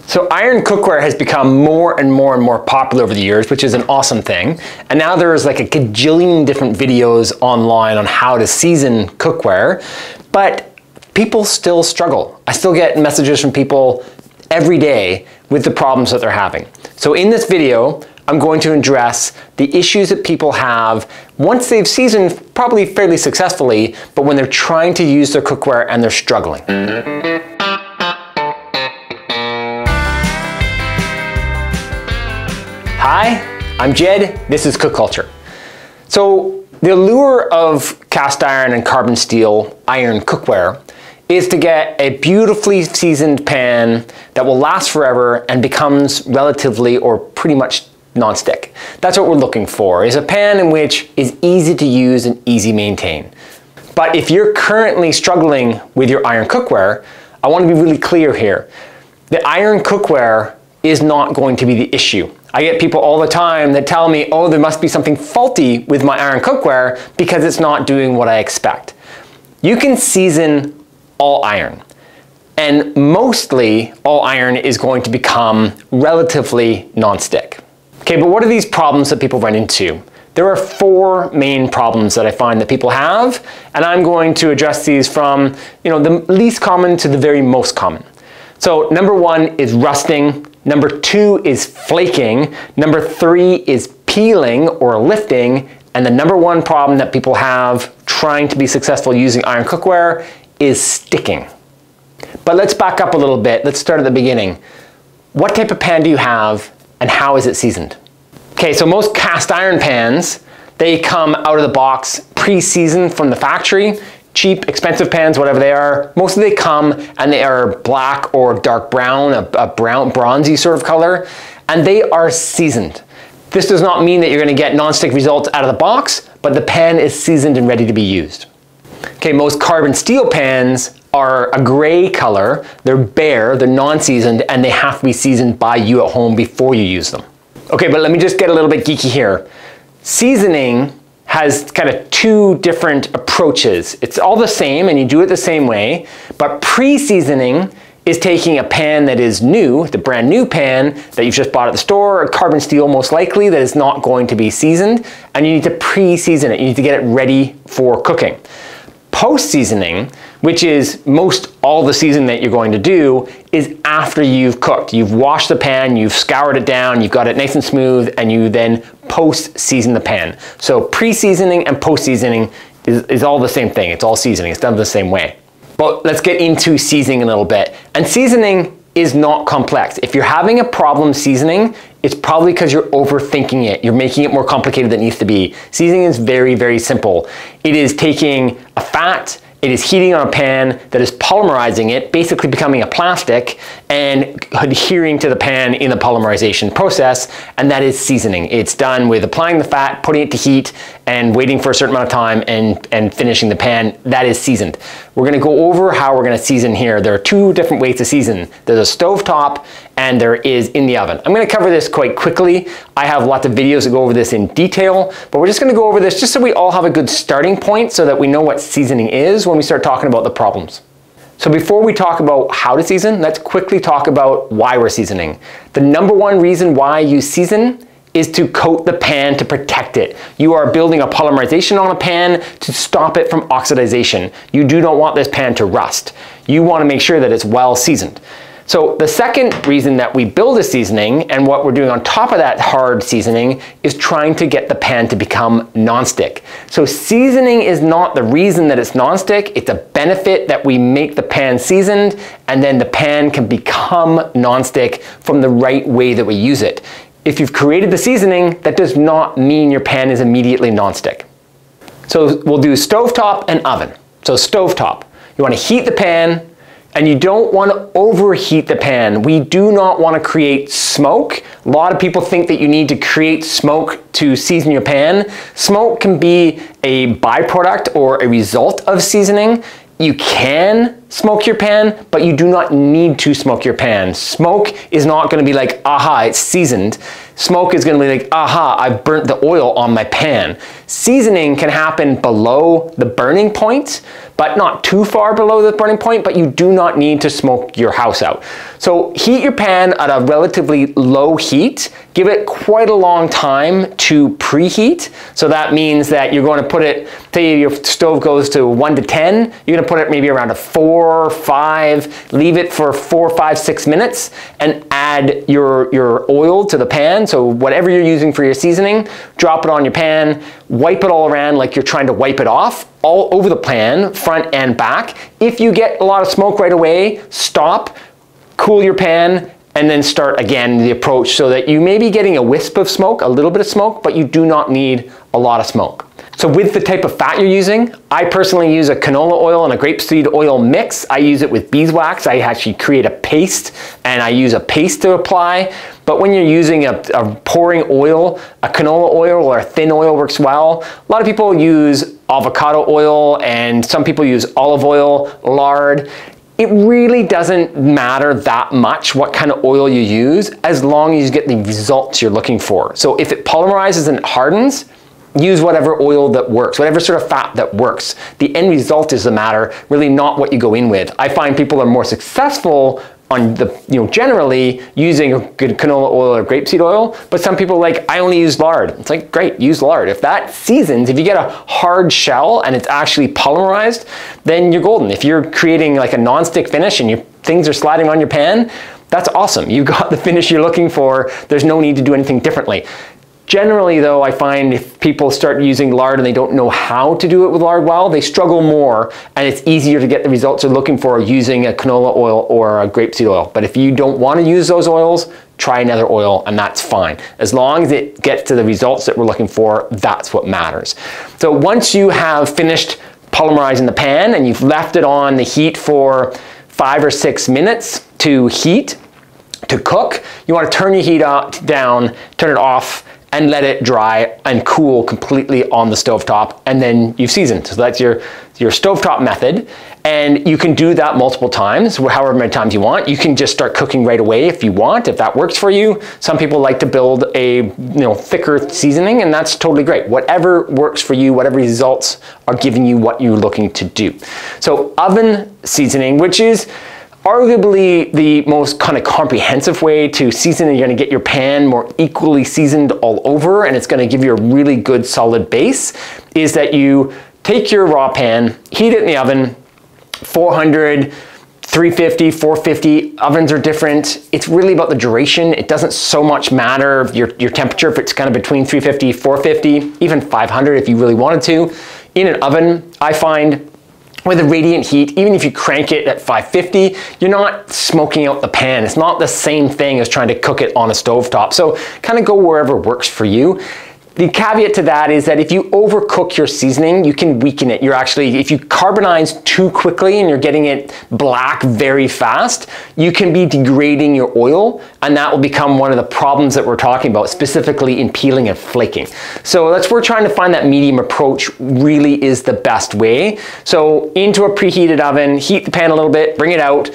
So iron cookware has become more and more popular over the years, which is an awesome thing. And now there's like a gajillion different videos online on how to season cookware, but people still struggle. I still get messages from people every day with the problems that they're having. So in this video, I'm going to address the issues that people have once they've seasoned probably fairly successfully, but when they're trying to use their cookware and they're struggling. Hi, I'm Jed, this is Cook Culture. So the allure of cast iron and carbon steel iron cookware is to get a beautifully seasoned pan that will last forever and becomes relatively or pretty much non-stick. That's what we're looking for, is a pan in which is easy to use and easy to maintain. But if you're currently struggling with your iron cookware, I want to be really clear here. The iron cookware is not going to be the issue. I get people all the time that tell me, oh, there must be something faulty with my iron cookware because it's not doing what I expect. You can season all iron, and mostly all iron is going to become relatively non-stick. Okay, but what are these problems that people run into? There are four main problems that I find that people have, and I'm going to address these from the least common to the very most common. So number one is rusting. Number two is flaking. Number three is peeling or lifting. And the number one problem that people have trying to be successful using iron cookware is sticking. But let's back up a little bit. Let's start at the beginning. What type of pan do you have and how is it seasoned? Okay, so most cast iron pans, they come out of the box pre-seasoned from the factory. Cheap, expensive pans, whatever they are, mostly they come and they are black or dark brown, a brown, bronzy sort of color, and they are seasoned. This does not mean that you're going to get non-stick results out of the box, but the pan is seasoned and ready to be used. Okay, most carbon steel pans are a gray color, they're bare, they're non-seasoned, and they have to be seasoned by you at home before you use them. Okay, but let me just get a little bit geeky here. Seasoning has kind of two different approaches. It's all the same and you do it the same way, but pre-seasoning is taking a pan that is new, the brand new pan that you've just bought at the store, or carbon steel most likely, that is not going to be seasoned, and you need to pre-season it. You need to get it ready for cooking. Post-seasoning, which is most all the seasoning that you're going to do, is after you've cooked. You've washed the pan, you've scoured it down, you've got it nice and smooth, and you then post-season the pan. So pre-seasoning and post-seasoning is all the same thing. It's all seasoning. It's done the same way. But let's get into seasoning a little bit. And seasoning is not complex. If you're having a problem seasoning, it's probably because you're overthinking it. You're making it more complicated than it needs to be. Seasoning is very, very simple. It is taking a fat, it is heating on a pan that is polymerizing it, basically becoming a plastic, and adhering to the pan in the polymerization process, and that is seasoning. It's done with applying the fat, putting it to heat, and waiting for a certain amount of time and finishing the pan. That is seasoned. We're gonna go over how we're gonna season here. There are two different ways to season. There's a stovetop and there is in the oven. I'm gonna cover this quite quickly. I have lots of videos that go over this in detail, but we're just gonna go over this just so we all have a good starting point so that we know what seasoning is when we start talking about the problems. So before we talk about how to season, let's quickly talk about why we're seasoning. The number one reason why you season is to coat the pan to protect it. You are building a polymerization on a pan to stop it from oxidization. You do not want this pan to rust. You want to make sure that it's well seasoned. So the second reason that we build a seasoning, and what we're doing on top of that hard seasoning, is trying to get the pan to become non-stick. So seasoning is not the reason that it's non-stick, it's a benefit that we make the pan seasoned, and then the pan can become non-stick from the right way that we use it. If you've created the seasoning, that does not mean your pan is immediately non-stick. So we'll do stovetop and oven. So stovetop, you want to heat the pan, and you don't want to overheat the pan. We do not want to create smoke. A lot of people think that you need to create smoke to season your pan. Smoke can be a byproduct or a result of seasoning. You can smoke your pan, but you do not need to smoke your pan. Smoke is not going to be like, aha, it's seasoned. Smoke is going to be like, aha, I burnt the oil on my pan. Seasoning can happen below the burning point, but not too far below the burning point, but you do not need to smoke your house out. So heat your pan at a relatively low heat. Give it quite a long time to preheat. So that means that you're going to put it, say your stove goes to 1 to 10, you're going to put it maybe around a 4, 5, leave it for 4, 5, 6 minutes, and add your oil to the pan. So whatever you're using for your seasoning, drop it on your pan, wipe it all around like you're trying to wipe it off, all over the pan, front and back. If you get a lot of smoke right away, stop, cool your pan, and then start again the approach so that you may be getting a wisp of smoke, a little bit of smoke, but you do not need a lot of smoke. So with the type of fat you're using, I personally use a canola oil and a grapeseed oil mix. I use it with beeswax. I actually create a paste, and I use a paste to apply. But when you're using a pouring oil, a canola oil or a thin oil works well. A lot of people use avocado oil, and some people use olive oil, lard. It really doesn't matter that much what kind of oil you use, as long as you get the results you're looking for. So if it polymerizes and it hardens, use whatever oil that works, whatever sort of fat that works. The end result is the matter, really not what you go in with. I find people are more successful on the, generally using a good canola oil or grapeseed oil, but some people are like, I only use lard. It's like, great, use lard. If that seasons, if you get a hard shell and it's actually polymerized, then you're golden. If you're creating like a non-stick finish and things are sliding on your pan, that's awesome. You got the finish you're looking for. There's no need to do anything differently. Generally though, I find if people start using lard and they don't know how to do it with lard well, they struggle more, and it's easier to get the results they're looking for using a canola oil or a grapeseed oil. But if you don't want to use those oils, try another oil and that's fine. As long as it gets to the results that we're looking for, that's what matters. So once you have finished polymerizing the pan and you've left it on the heat for 5 or 6 minutes to cook, you want to turn your heat down, turn it off, and let it dry and cool completely on the stovetop, and then you've seasoned. So that's your stovetop method, and you can do that multiple times, however many times you want. You can just start cooking right away if you want, if that works for you. Some people like to build a thicker seasoning, and that's totally great. Whatever works for you, whatever results are giving you what you're looking to do. So oven seasoning, which is arguably the most kind of comprehensive way to season. You're going to get your pan more equally seasoned all over, and it's going to give you a really good solid base, is that you take your raw pan, heat it in the oven, 400, 350, 450, ovens are different. It's really about the duration. It doesn't so much matter your temperature, if it's kind of between 350, 450, even 500 if you really wanted to. In an oven, I find with a radiant heat, even if you crank it at 550, you're not smoking out the pan. It's not the same thing as trying to cook it on a stovetop. So kind of go wherever works for you. The caveat to that is that if you overcook your seasoning, you can weaken it. If you carbonize too quickly and you're getting it black very fast, you can be degrading your oil, and that will become one of the problems that we're talking about, specifically in peeling and flaking. So that's where we're trying to find that medium approach really is the best way. So into a preheated oven, heat the pan a little bit, bring it out,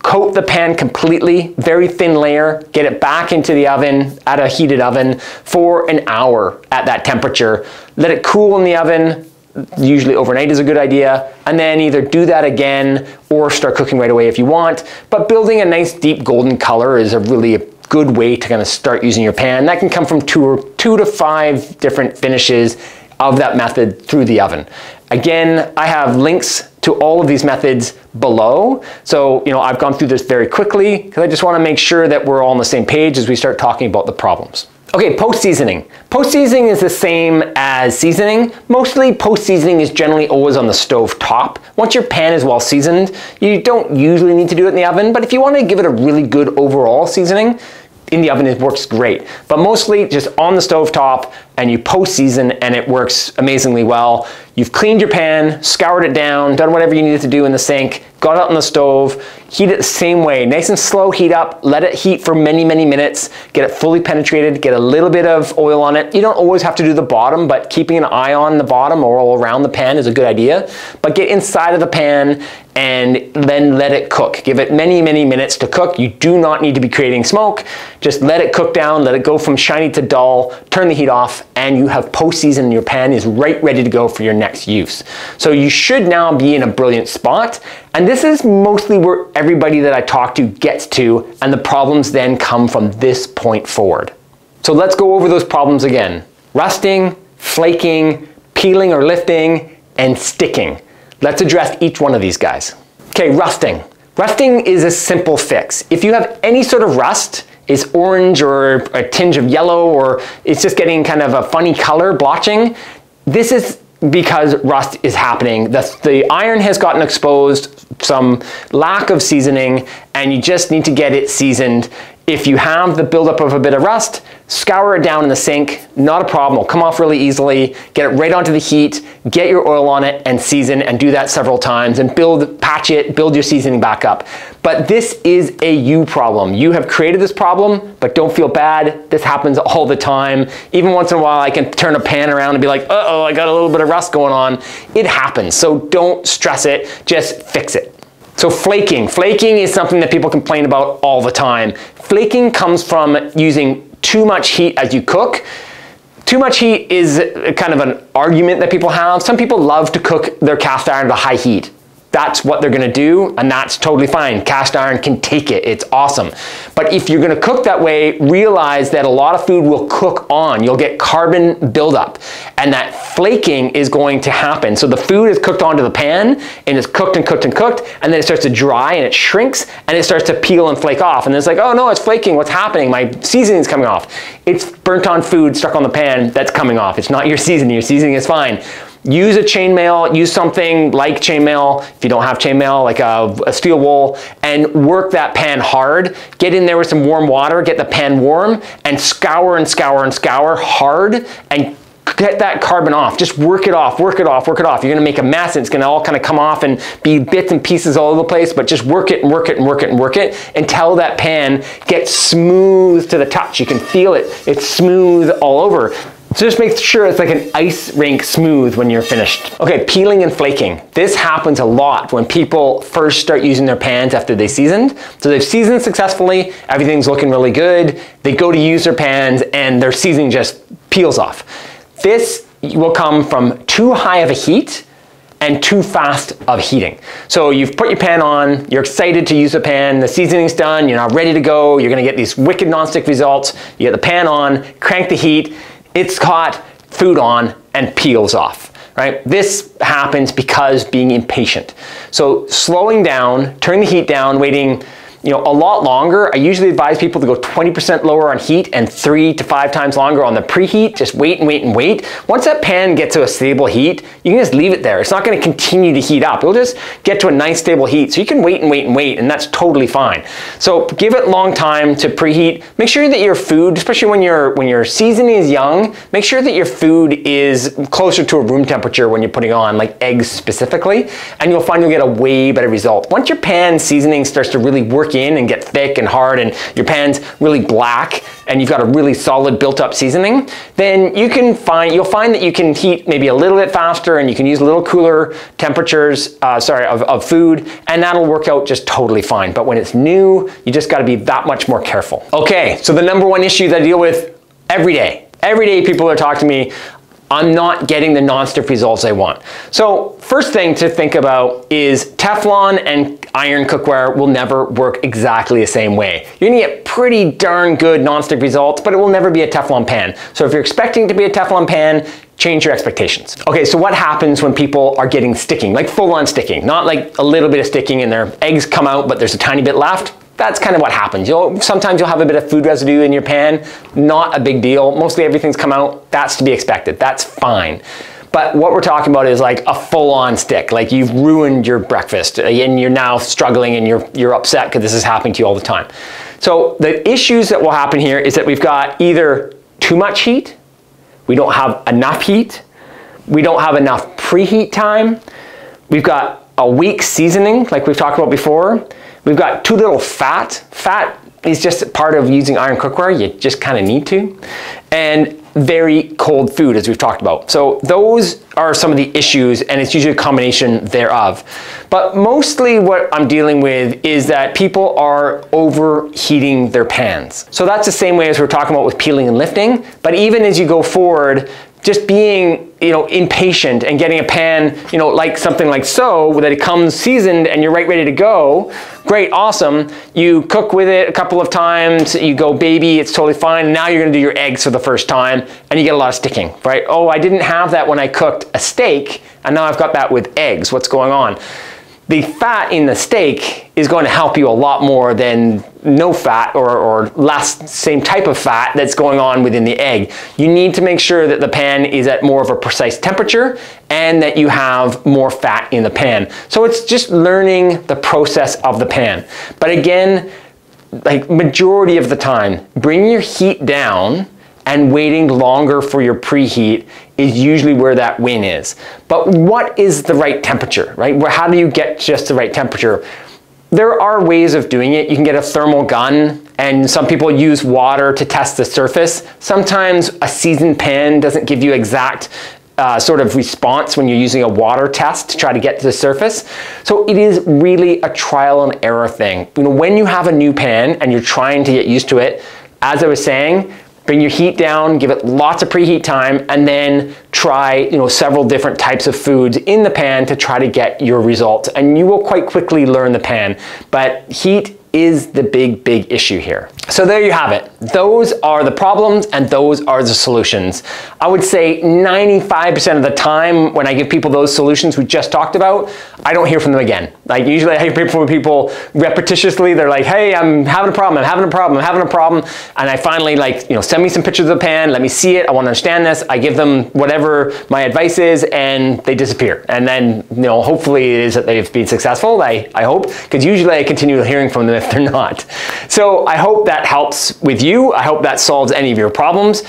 coat the pan completely, very thin layer, get it back into the oven at a heated oven for an hour at that temperature. Let it cool in the oven, usually overnight is a good idea, and then either do that again or start cooking right away if you want. But building a nice deep golden color is a really good way to kind of start using your pan. That can come from two to five different finishes of that method through the oven. Again, I have links to all of these methods below. So, I've gone through this very quickly because I just want to make sure that we're all on the same page as we start talking about the problems. Okay, post-seasoning. Post-seasoning is the same as seasoning. Mostly post-seasoning is generally always on the stove top. Once your pan is well seasoned, you don't usually need to do it in the oven, but if you want to give it a really good overall seasoning, in the oven it works great. But mostly just on the stove top, and you post-season and it works amazingly well. You've cleaned your pan, scoured it down, done whatever you needed to do in the sink, got it on the stove, heat it the same way, nice and slow heat up, let it heat for many, many minutes, get it fully penetrated, get a little bit of oil on it. You don't always have to do the bottom, but keeping an eye on the bottom or all around the pan is a good idea. But get inside of the pan and then let it cook. Give it many, many minutes to cook. You do not need to be creating smoke. Just let it cook down, let it go from shiny to dull, turn the heat off, and you have post-season. Your pan is right ready to go for your next use. So you should now be in a brilliant spot. And this is mostly where everybody that I talk to gets to, and the problems then come from this point forward. So let's go over those problems again. Rusting, flaking, peeling or lifting, and sticking. Let's address each one of these guys. Okay, rusting. Rusting is a simple fix. If you have any sort of rust, it's orange or a tinge of yellow, or it's just getting kind of a funny color, blotching, this is because rust is happening. The iron has gotten exposed, some lack of seasoning, and you just need to get it seasoned. If you have the buildup of a bit of rust, scour it down in the sink, not a problem, it'll come off really easily, get it right onto the heat, get your oil on it and season, and do that several times and patch it, build your seasoning back up. But this is a you problem. You have created this problem, but don't feel bad. This happens all the time. Even once in a while I can turn a pan around and be like, uh-oh, I got a little bit of rust going on. It happens, so don't stress it, just fix it. So flaking. Flaking is something that people complain about all the time. Flaking comes from using too much heat as you cook. Too much heat is kind of an argument that people have. Some people love to cook their cast iron at a high heat. That's what they're gonna do, and that's totally fine. Cast iron can take it, it's awesome. But if you're gonna cook that way, realize that a lot of food will cook on. You'll get carbon buildup, and that flaking is going to happen. So the food is cooked onto the pan, and it's cooked and cooked and cooked, and then it starts to dry, and it shrinks, and it starts to peel and flake off. And then it's like, oh no, it's flaking, what's happening? My seasoning's coming off. It's burnt on food stuck on the pan that's coming off. It's not your seasoning is fine. Use a chainmail, use something like chainmail, if you don't have chainmail, like a steel wool, and work that pan hard. Get in there with some warm water, get the pan warm, and scour and scour and scour hard, and get that carbon off. Just work it off, work it off, work it off. You're gonna make a mess, and it's gonna all kind of come off and be bits and pieces all over the place, but just work it and work it and work it and work it until that pan gets smooth to the touch. You can feel it, it's smooth all over. So just make sure it's like an ice rink smooth when you're finished. Okay, peeling and flaking. This happens a lot when people first start using their pans after they seasoned. So they've seasoned successfully, everything's looking really good. They go to use their pans and their seasoning just peels off. This will come from too high of a heat and too fast of heating. So you've put your pan on, you're excited to use the pan, the seasoning's done, you're now ready to go, you're gonna get these wicked nonstick results. You get the pan on, crank the heat, it's hot, food on, and peels off, right? This happens because being impatient. So slowing down, turn the heat down, waiting a lot longer. I usually advise people to go 20% lower on heat and 3 to 5 times longer on the preheat. Just wait and wait and wait. Once that pan gets to a stable heat, you can just leave it there. It's not gonna continue to heat up. It'll just get to a nice stable heat. So you can wait and wait and wait, and that's totally fine. So give it long time to preheat. Make sure that your food, especially when your seasoning is young, make sure that your food is closer to a room temperature when you're putting on, like eggs specifically, and you'll find you'll get a way better result. Once your pan seasoning starts to really work in and get thick and hard, and your pan's really black, and you've got a really solid built-up seasoning, then you'll find that you can heat maybe a little bit faster, and you can use a little cooler temperatures of food, and that'll work out just totally fine. But when it's new, you just got to be that much more careful. Okay, so the number one issue that I deal with every day people are talking to me, I'm not getting the non-stick results I want. So first thing to think about is Teflon and iron cookware will never work exactly the same way. You're gonna get pretty darn good non-stick results, but it will never be a Teflon pan. So if you're expecting to be a Teflon pan, change your expectations. Okay, so what happens when people are getting sticking, like full-on sticking, not like a little bit of sticking and their eggs come out, but there's a tiny bit left? That's kind of what happens. Sometimes you'll have a bit of food residue in your pan, not a big deal. Mostly everything's come out, that's to be expected, that's fine. But what we're talking about is like a full-on stick, like you've ruined your breakfast and you're now struggling and you're upset because this is happening to you all the time. So the issues that will happen here is that we've got either too much heat, we don't have enough heat, we don't have enough preheat time, we've got a weak seasoning, like we've talked about before. We've got too little fat. Fat is just part of using iron cookware. You just kind of need to. And very cold food, as we've talked about. So those are some of the issues, and it's usually a combination thereof. But mostly what I'm dealing with is that people are overheating their pans. So that's the same way as we're talking about with peeling and lifting. But even as you go forward, just being, impatient and getting a pan, like something like so, that it comes seasoned and you're ready to go. Great, awesome. You cook with it a couple of times, you go, baby, it's totally fine. And now you're gonna do your eggs for the first time and you get a lot of sticking, right? Oh, I didn't have that when I cooked a steak and now I've got that with eggs. What's going on? The fat in the steak is going to help you a lot more than no fat or less same type of fat that's going on within the egg. You need to make sure that the pan is at more of a precise temperature and that you have more fat in the pan. So it's just learning the process of the pan. But again, like majority of the time, bring your heat down, and waiting longer for your preheat is usually where that win is. But what is the right temperature, right? How do you get just the right temperature? There are ways of doing it. You can get a thermal gun, and some people use water to test the surface. Sometimes a seasoned pan doesn't give you exact sort of response when you're using a water test to try to get to the surface. So it is really a trial and error thing. When you have a new pan and you're trying to get used to it, as I was saying, bring your heat down, give it lots of preheat time, and then try several different types of foods in the pan to try to get your results. And you will quite quickly learn the pan. But heat is the big issue here. So there you have it. Those are the problems and those are the solutions. I would say 95% of the time when I give people those solutions we just talked about, I don't hear from them again. Like usually I hear from people repetitiously, they're like, hey, I'm having a problem, I'm having a problem, I'm having a problem. And I finally send me some pictures of the pan, let me see it, I want to understand this. I give them whatever my advice is and they disappear. And then, hopefully it is that they've been successful, I hope, because usually I continue hearing from them if they're not. So I hope that helps with you. I hope that solves any of your problems.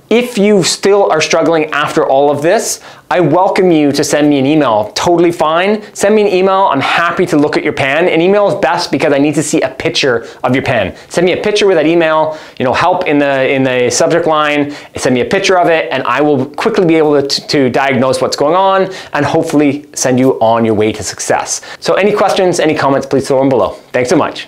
If you still are struggling after all of this, I welcome you to send me an email. Totally fine. Send me an email. I'm happy to look at your pan. An email is best because I need to see a picture of your pan. Send me a picture with that email, help in the subject line, send me a picture of it, and I will quickly be able to diagnose what's going on and hopefully send you on your way to success. So any questions, any comments, please throw them below. Thanks so much.